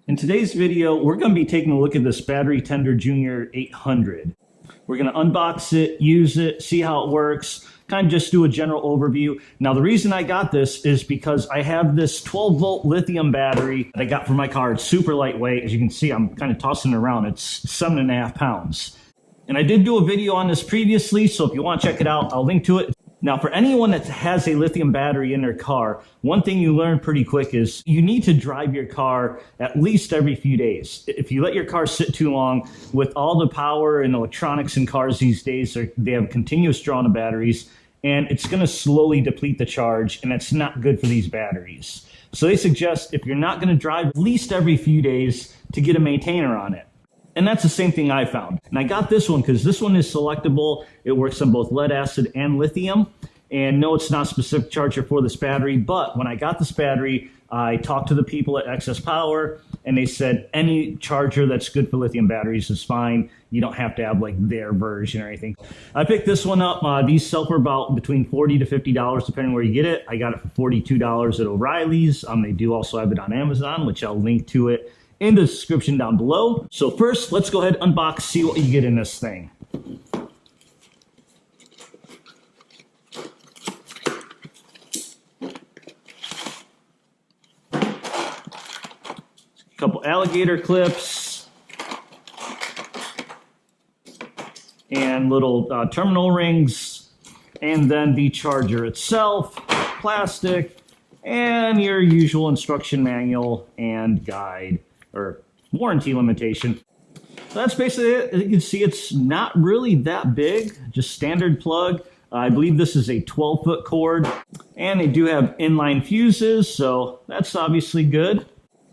In today's video, we're going to be taking a look at this Battery Tender Junior 800. We're going to unbox it, use it, see how it works, kind of just do a general overview. Now, the reason I got this is because I have this 12-volt lithium battery that I got for my car. It's super lightweight. As you can see, I'm kind of tossing it around. It's 7.5 pounds. And I did do a video on this previously, so if you want to check it out, I'll link to it. Now, for anyone that has a lithium battery in their car, one thing you learn pretty quick is you need to drive your car at least every few days. If you let your car sit too long, with all the power and electronics in cars these days, they have continuous draw on the batteries, and it's going to slowly deplete the charge, and that's not good for these batteries. So they suggest if you're not going to drive at least every few days to get a maintainer on it. And that's the same thing I found. And I got this one because this one is selectable. It works on both lead acid and lithium. And no, it's not a specific charger for this battery, but when I got this battery, I talked to the people at Excess Power, and they said any charger that's good for lithium batteries is fine. You don't have to have like their version or anything. I picked this one up. These sell for about between $40 to $50, depending where you get it. I got it for $42 at O'Reilly's. They do also have it on Amazon, which I'll link to it in the description down below. So first, let's go ahead and unbox, see what you get in this thing. A couple alligator clips and little terminal rings, and then the charger itself, plastic, and your usual instruction manual and guide or warranty limitation. So that's basically it. As you can see, it's not really that big, just standard plug. I believe this is a 12-foot cord, and they do have inline fuses, so that's obviously good.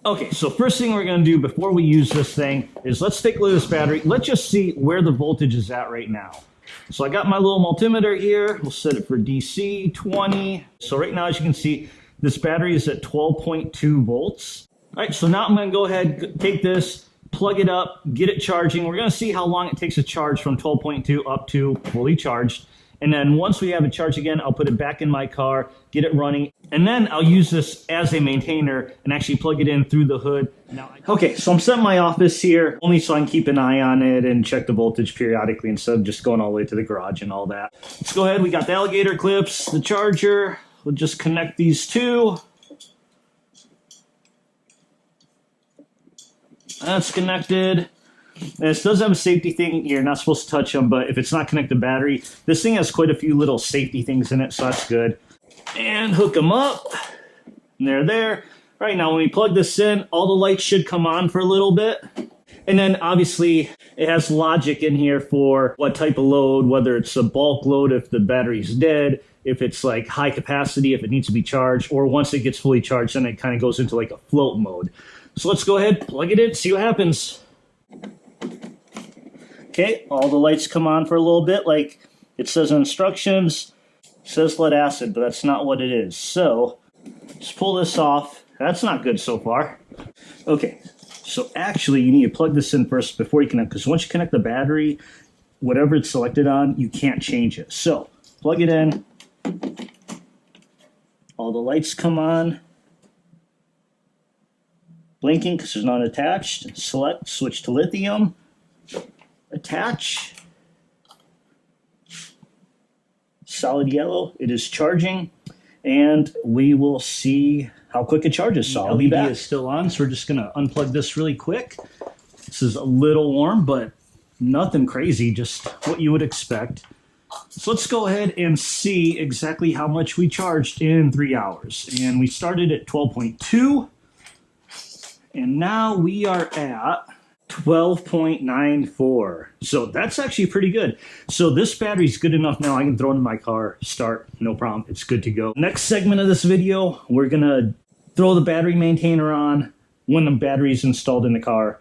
Okay, so first thing we're going to do before we use this thing is let's take a look at this battery. Let's just see where the voltage is at right now. So I got my little multimeter here. We'll set it for DC 20. So right now, as you can see, this battery is at 12.2 volts. All right, so now I'm going to go ahead, take this, plug it up, get it charging. We're going to see how long it takes to charge from 12.2 up to fully charged. And then once we have it charged again, I'll put it back in my car, get it running, and then I'll use this as a maintainer and actually plug it in through the hood. Okay, so I'm setting in my office here, only so I can keep an eye on it and check the voltage periodically instead of just going all the way to the garage and all that. Let's go ahead. We got the alligator clips, the charger. We'll just connect these two. That's connected. This does have a safety thing. You're not supposed to touch them, but if it's not connected to battery, this thing has quite a few little safety things in it, so that's good. And hook them up. And they're there. Right now, when we plug this in, all the lights should come on for a little bit. And then obviously it has logic in here for what type of load, whether it's a bulk load if the battery's dead, if it's like high capacity, if it needs to be charged, or once it gets fully charged, then it kind of goes into like a float mode. So let's go ahead, plug it in, see what happens. Okay, all the lights come on for a little bit, like it says in instructions. It says lead acid, but that's not what it is. So just pull this off. That's not good so far. Okay, so actually you need to plug this in first before you connect, because once you connect the battery, whatever it's selected on, you can't change it. So plug it in. All the lights come on. Blinking because there's none attached. Select, switch to lithium. Attach. Solid yellow. It is charging. And we will see how quick it charges. So I'll be back. The LED is still on, so we're just going to unplug this really quick. This is a little warm, but nothing crazy, just what you would expect. So let's go ahead and see exactly how much we charged in 3 hours. And we started at 12.2. And now we are at 12.94. So that's actually pretty good. So this battery's good enough now. I can throw it in my car, start, no problem. It's good to go. Next segment of this video, we're going to throw the battery maintainer on when the battery's installed in the car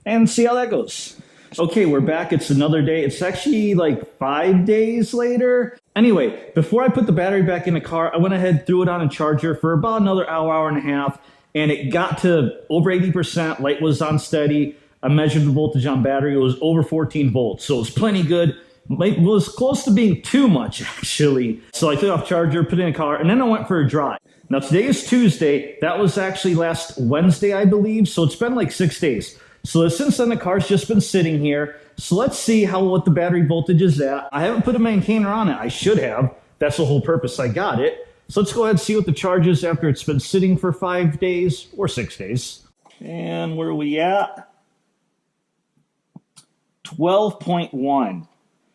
and see how that goes. Okay, we're back. It's another day. It's actually like 5 days later. Anyway, before I put the battery back in the car, I went ahead, threw it on a charger for about another hour, hour and a half. And it got to over 80%. Light was on steady. I measured the voltage on battery. It was over 14 volts. So it was plenty good. was close to being too much, actually. So I took off charger, put it in a car, and then I went for a drive. Now today is Tuesday. That was actually last Wednesday, I believe. So it's been like 6 days. So since then, the car's just been sitting here. So let's see what the battery voltage is at. I haven't put a maintainer on it. I should have. That's the whole purpose I got it. So let's go ahead and see what the charge is after it's been sitting for 5 days or 6 days. And where are we at? 12.1.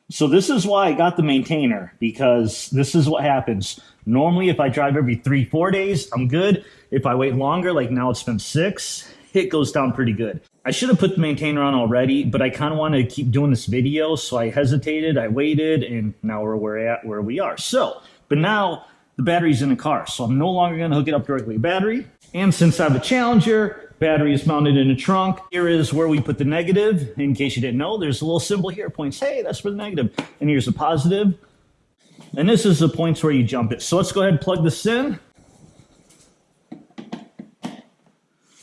So this is why I got the maintainer, because this is what happens. Normally, if I drive every 3-4 days, I'm good. If I wait longer, like now it's been 6, it goes down pretty good. I should have put the maintainer on already, but I kind of want to keep doing this video, so I hesitated, I waited, and now we're at where we are. So, but now the battery's in the car, so I'm no longer going to hook it up directly to battery. And since I have a Challenger, battery is mounted in the trunk. Here is where we put the negative. In case you didn't know, there's a little symbol here, points, hey, that's for the negative. And here's a positive. And this is the points where you jump it. So let's go ahead and plug this in.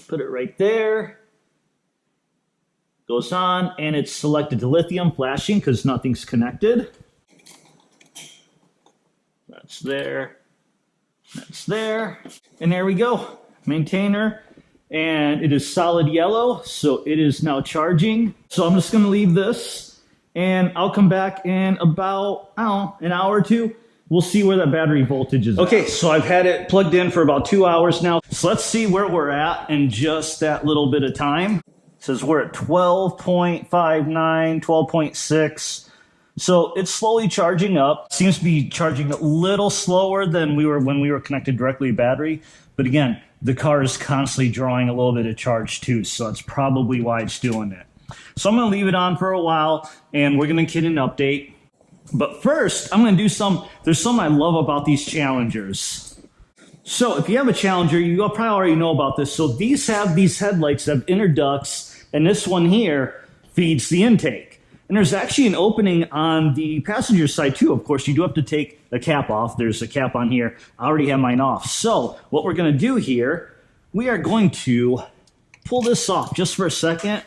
Put it right there. Goes on, and it's selected to lithium, flashing because nothing's connected. That's there. That's there. And there we go. Maintainer. And it is solid yellow, so it is now charging. So I'm just going to leave this, and I'll come back in about, I don't know, an hour or two. We'll see where that battery voltage is. Okay, so I've had it plugged in for about 2 hours now. So let's see where we're at in just that little bit of time. It says we're at 12.59, 12.6. So it's slowly charging up. Seems to be charging a little slower than when we were connected directly to battery. But again, the car is constantly drawing a little bit of charge too, so that's probably why it's doing it. So I'm going to leave it on for a while, and we're going to get an update. But first, I'm going to do there's something I love about these Challengers. So if you have a Challenger, you probably already know about this. So these have these headlights that have inner ducts, and this one here feeds the intake. And there's actually an opening on the passenger side too. Of course, you do have to take the cap off. There's a cap on here. I already have mine off. So what we're going to do here, we are going to pull this off just for a second.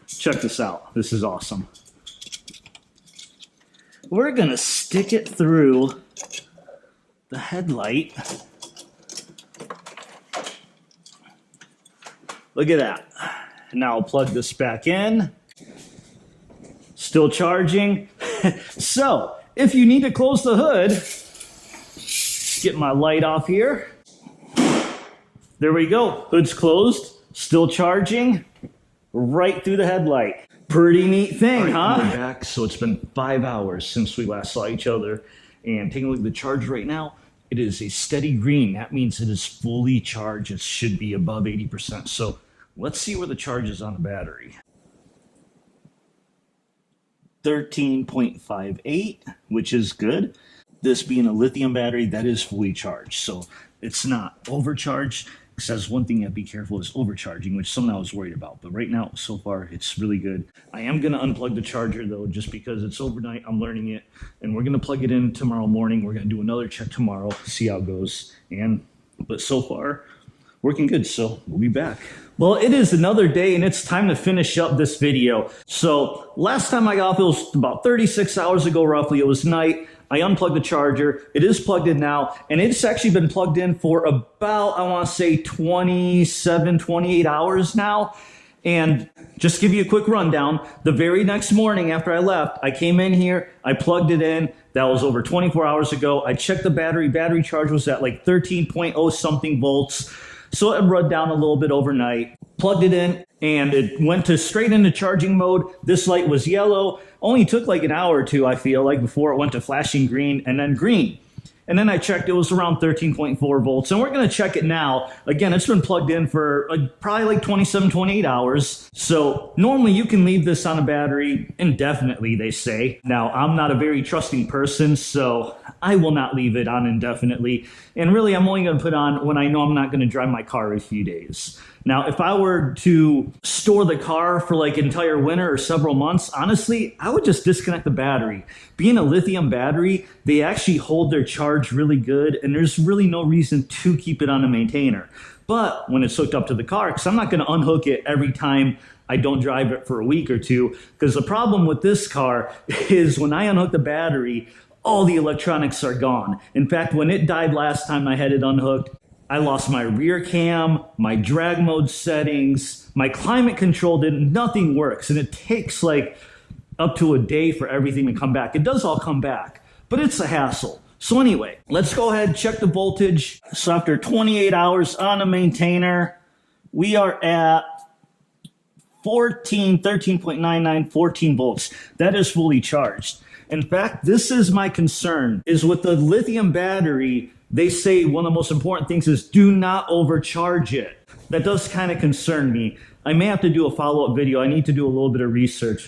Check this out. This is awesome. We're going to stick it through the headlight. Look at that. Now I'll plug this back in. Still charging. So, if you need to close the hood, get my light off here. There we go. Hood's closed. Still charging. Right through the headlight. Pretty neat thing, huh? We're back. So it's been 5 hours since we last saw each other. And taking a look at the charge right now, it is a steady green. That means it is fully charged. It should be above 80%. So let's see where the charge is on the battery. 13.58, which is good. This being a lithium battery, that is fully charged. So it's not overcharged. Because that's one thing you have to be careful is overcharging, which something I was worried about. But right now, so far, it's really good. I am going to unplug the charger, though, just because it's overnight. I'm learning it. And we're going to plug it in tomorrow morning. We're going to do another check tomorrow, see how it goes. But so far, working good. So we'll be back. Well, it is another day, and it's time to finish up this video. So last time I got off, it was about 36 hours ago, roughly. It was night. I unplugged the charger. It is plugged in now, and it's actually been plugged in for about, I want to say 27, 28 hours now. And just to give you a quick rundown, the very next morning after I left, I came in here, I plugged it in. That was over 24 hours ago. I checked the battery. Battery charge was at like 13.0 something volts. So it run down a little bit overnight. Plugged it in, and it went straight into charging mode. This light was yellow. Only took like an hour or two, I feel like, before it went to flashing green and then green. And then I checked, it was around 13.4 volts. And we're going to check it now. Again, it's been plugged in for probably like 27, 28 hours. So normally you can leave this on a battery indefinitely, they say. Now, I'm not a very trusting person, so I will not leave it on indefinitely. And really, I'm only going to put on when I know I'm not going to drive my car in a few days. Now, if I were to store the car for like entire winter or several months, honestly, I would just disconnect the battery. Being a lithium battery, they actually hold their charge really good, and there's really no reason to keep it on a maintainer. But when it's hooked up to the car, because I'm not going to unhook it every time I don't drive it for a week or two, because the problem with this car is when I unhook the battery, all the electronics are gone. In fact, when it died last time I had it unhooked, I lost my rear cam, my drag mode settings, my climate control nothing works. And it takes like up to a day for everything to come back. It does all come back, but it's a hassle. So anyway, let's go ahead and check the voltage. So after 28 hours on a maintainer, we are at 13.99, 14 volts. That is fully charged. In fact, this is my concern, is with the lithium battery, they say one of the most important things is do not overcharge it. That does kind of concern me. I may have to do a follow-up video. I need to do a little bit of research.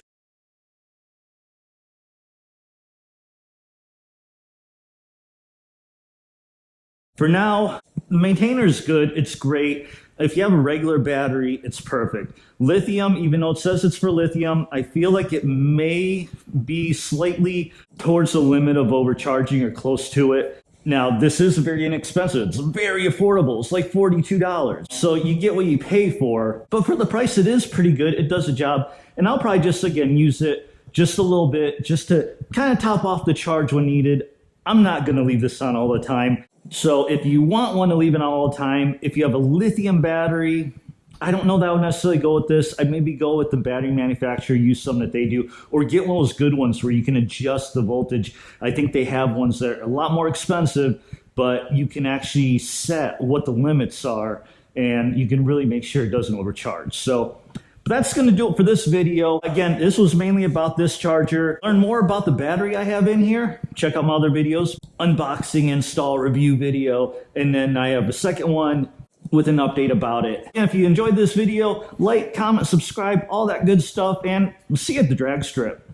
For now, the maintainer is good. It's great. If you have a regular battery, it's perfect. Lithium, even though it says it's for lithium, I feel like it may be slightly towards the limit of overcharging or close to it. Now, this is very inexpensive. It's very affordable. It's like $42. So you get what you pay for. But for the price, it is pretty good. It does the job. And I'll probably just, again, use it just a little bit just to kind of top off the charge when needed. I'm not going to leave this on all the time. So if you want one to leave it on all the time, if you have a lithium battery, I don't know that I would necessarily go with this. I'd maybe go with the battery manufacturer, use some that they do, or get one of those good ones where you can adjust the voltage. I think they have ones that are a lot more expensive, but you can actually set what the limits are, and you can really make sure it doesn't overcharge. So that's going to do it for this video. Again, this was mainly about this charger. Learn more about the battery I have in here. Check out my other videos, unboxing, install, review video, and then I have a second one with an update about it. And if you enjoyed this video, like, comment, subscribe, all that good stuff, and we'll see you at the drag strip.